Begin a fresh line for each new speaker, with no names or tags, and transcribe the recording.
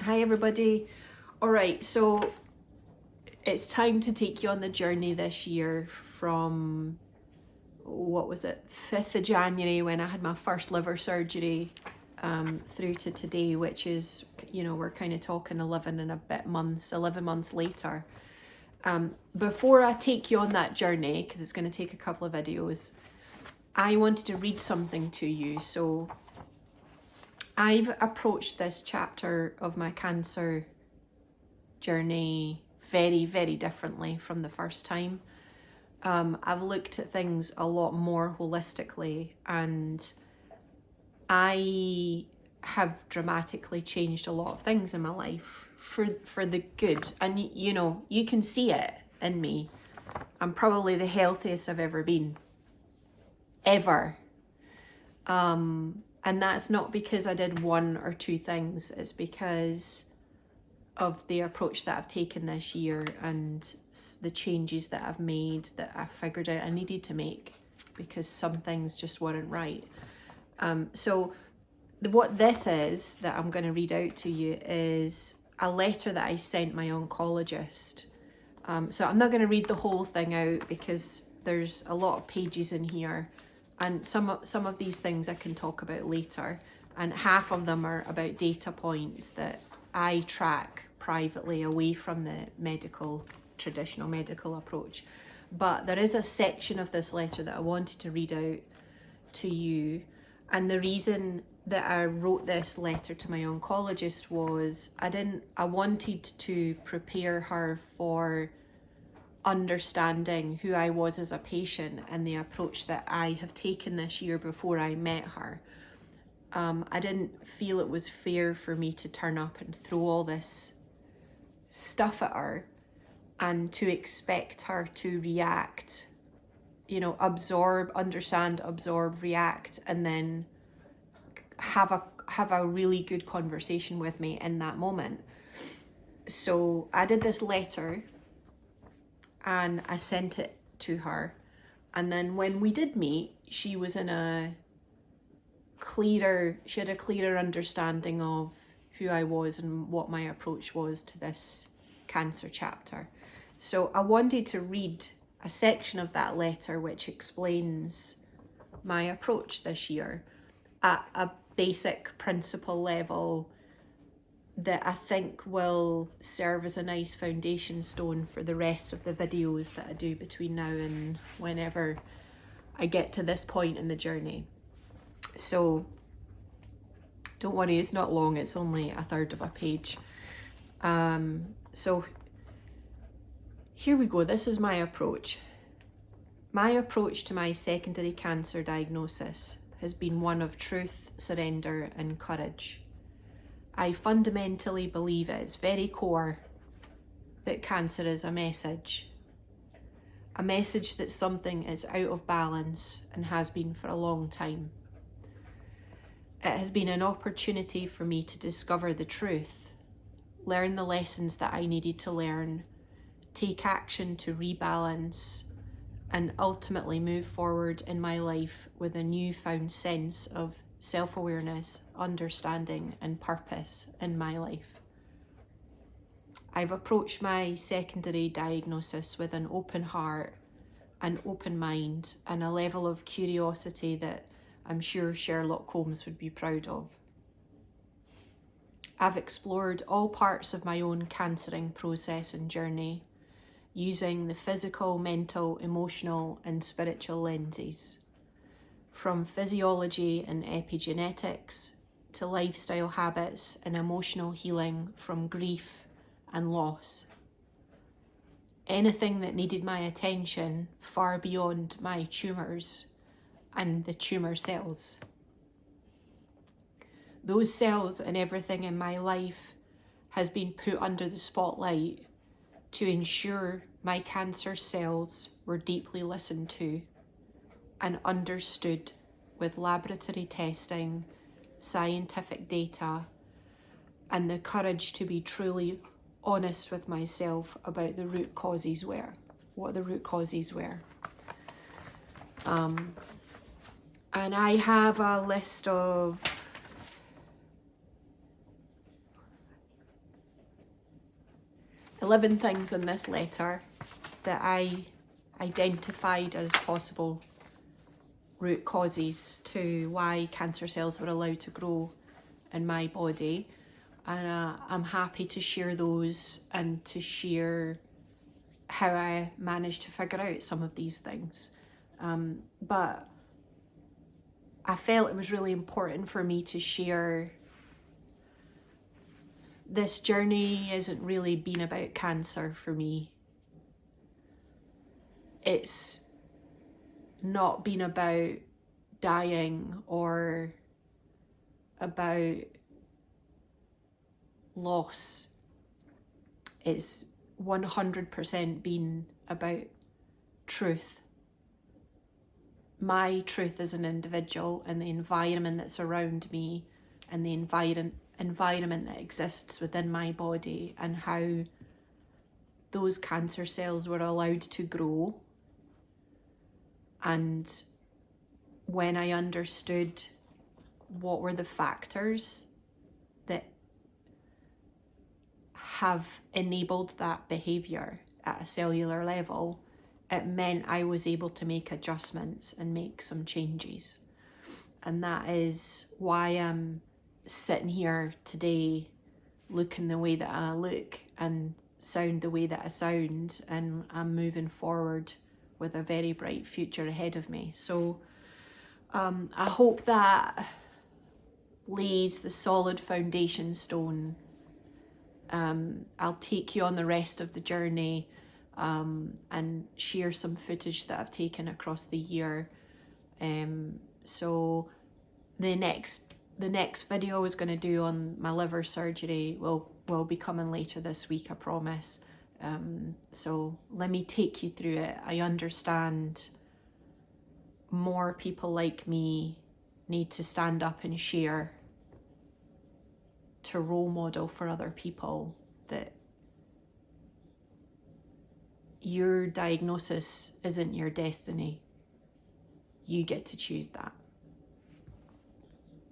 Hi everybody. All right, so it's time to take you on the journey this year from, what was it, 5th of January when I had my first liver surgery through to today, which is, you know, we're kind of talking 11 and a bit months, 11 months later. Before I take you on that journey, because it's going to take a couple of videos, I wanted to read something to you. So I've approached this chapter of my cancer journey very, very differently from the first time. I've looked at things a lot more holistically, and I have dramatically changed a lot of things in my life for the good. And you know, you can see it in me. I'm probably the healthiest I've ever been. Ever. And that's not because I did one or two things. It's because of the approach that I've taken this year and the changes that I've made that I figured out I needed to make because some things just weren't right. So what this is that I'm going to read out to you is a letter that I sent my oncologist. So I'm not going to read the whole thing out because there's a lot of pages in here, and some of these things I can talk about later, and half of them are about data points that I track privately away from the traditional medical approach. But there is a section of this letter that I wanted to read out to you, and the reason that I wrote this letter to my oncologist was I wanted to prepare her for understanding who I was as a patient and the approach that I have taken this year before I met her. I didn't feel it was fair for me to turn up and throw all this stuff at her and to expect her to react, you know, understand, absorb, react, and then have a really good conversation with me in that moment. So I did this letter and I sent it to her, and then when we did meet, she had a clearer understanding of who I was and what my approach was to this cancer chapter. So I wanted to read a section of that letter which explains my approach this year at a basic principle level that I think will serve as a nice foundation stone for the rest of the videos that I do between now and whenever I get to this point in the journey. So don't worry, it's not long, it's only a third of a page. So here we go. This is my approach. My approach to my secondary cancer diagnosis has been one of truth, surrender, and courage. I fundamentally believe at its very core that cancer is a message that something is out of balance and has been for a long time. It has been an opportunity for me to discover the truth, learn the lessons that I needed to learn, take action to rebalance, and ultimately move forward in my life with a newfound sense of self-awareness, understanding, and purpose in my life. I've approached my secondary diagnosis with an open heart, an open mind, and a level of curiosity that I'm sure Sherlock Holmes would be proud of. I've explored all parts of my own cancering process and journey, using the physical, mental, emotional, and spiritual lenses. From physiology and epigenetics to lifestyle habits and emotional healing from grief and loss. Anything that needed my attention far beyond my tumours and the tumour cells. Those cells and everything in my life has been put under the spotlight to ensure my cancer cells were deeply listened to and understood with laboratory testing, scientific data, and the courage to be truly honest with myself about what the root causes were. And I have a list of 11 things in this letter that I identified as possible root causes to why cancer cells were allowed to grow in my body. And I'm happy to share those and to share how I managed to figure out some of these things. But I felt it was really important for me to share. This journey isn't really been about cancer for me. It's not been about dying or about loss. It's 100% been about truth. My truth as an individual and the environment that's around me and the environment that exists within my body, and how those cancer cells were allowed to grow. And when I understood what were the factors that have enabled that behaviour at a cellular level, it meant I was able to make adjustments and make some changes. And that is why I'm sitting here today looking the way that I look and sound the way that I sound, and I'm moving forward with a very bright future ahead of me. So I hope that lays the solid foundation stone. I'll take you on the rest of the journey and share some footage that I've taken across the year. So the next video I was going to do on my liver surgery will be coming later this week, I promise. So let me take you through it. I understand more people like me need to stand up and share, to role model for other people that your diagnosis isn't your destiny. You get to choose that.